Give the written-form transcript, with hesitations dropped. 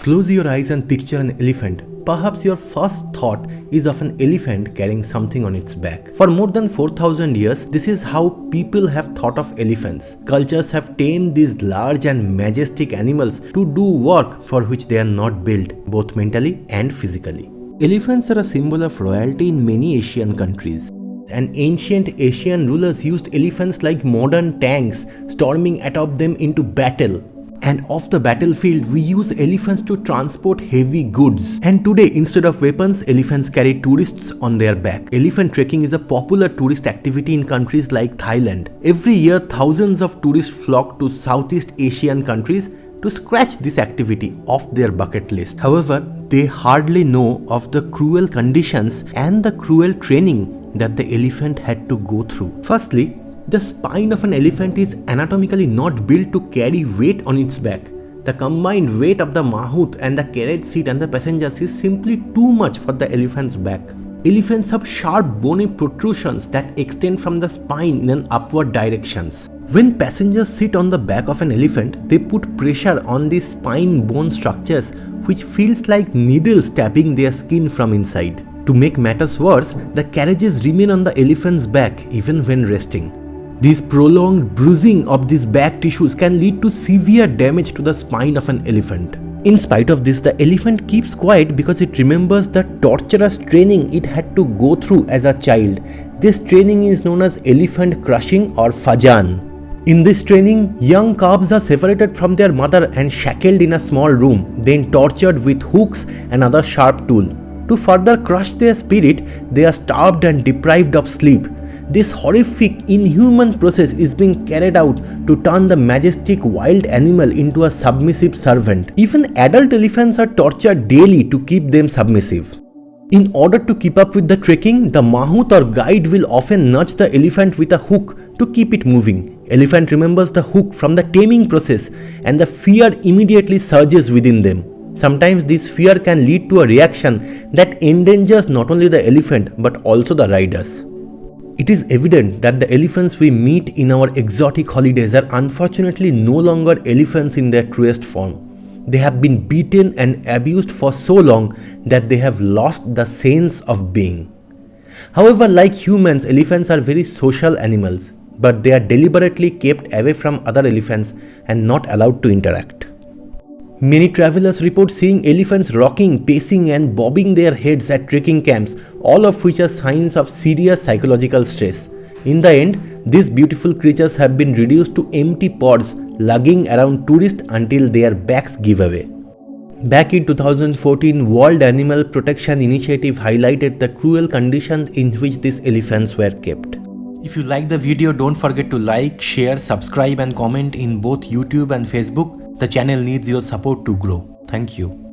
Close your eyes and picture an elephant. Perhaps your first thought is of an elephant carrying something on its back. For more than 4,000 years, this is how people have thought of elephants. Cultures have tamed these large and majestic animals to do work for which they are not built, both mentally and physically. Elephants are a symbol of royalty in many Asian countries. And ancient Asian rulers used elephants like modern tanks, storming atop them into battle. And off the battlefield, we use elephants to transport heavy goods. And today, instead of weapons, elephants carry tourists on their back. Elephant trekking is a popular tourist activity in countries like Thailand. Every year, thousands of tourists flock to Southeast Asian countries to scratch this activity off their bucket list. However, they hardly know of the cruel conditions and the cruel training that the elephant had to go through. Firstly, the spine of an elephant is anatomically not built to carry weight on its back. The combined weight of the mahout and the carriage seat and the passengers is simply too much for the elephant's back. Elephants have sharp bony protrusions that extend from the spine in an upward directions. When passengers sit on the back of an elephant, they put pressure on these spine bone structures, which feels like needles stabbing their skin from inside. To make matters worse, the carriages remain on the elephant's back even when resting. This prolonged bruising of these back tissues can lead to severe damage to the spine of an elephant. In spite of this, the elephant keeps quiet because it remembers the torturous training it had to go through as a child. This training is known as elephant crushing or fajan. In this training, young calves are separated from their mother and shackled in a small room, then tortured with hooks and other sharp tools. To further crush their spirit, they are starved and deprived of sleep. This horrific, inhuman process is being carried out to turn the majestic wild animal into a submissive servant. Even adult elephants are tortured daily to keep them submissive. In order to keep up with the trekking, the mahout or guide will often nudge the elephant with a hook to keep it moving. Elephant remembers the hook from the taming process and the fear immediately surges within them. Sometimes this fear can lead to a reaction that endangers not only the elephant but also the riders. It is evident that the elephants we meet in our exotic holidays are unfortunately no longer elephants in their truest form. They have been beaten and abused for so long that they have lost the sense of being. However, like humans, elephants are very social animals, but they are deliberately kept away from other elephants and not allowed to interact. Many travelers report seeing elephants rocking, pacing and bobbing their heads at trekking camps, all of which are signs of serious psychological stress. In the end, these beautiful creatures have been reduced to empty pods, lugging around tourists until their backs give away. Back in 2014, World Animal Protection Initiative highlighted the cruel conditions in which these elephants were kept. If you like the video, don't forget to like, share, subscribe and comment in both YouTube and Facebook. The channel needs your support to grow. Thank you.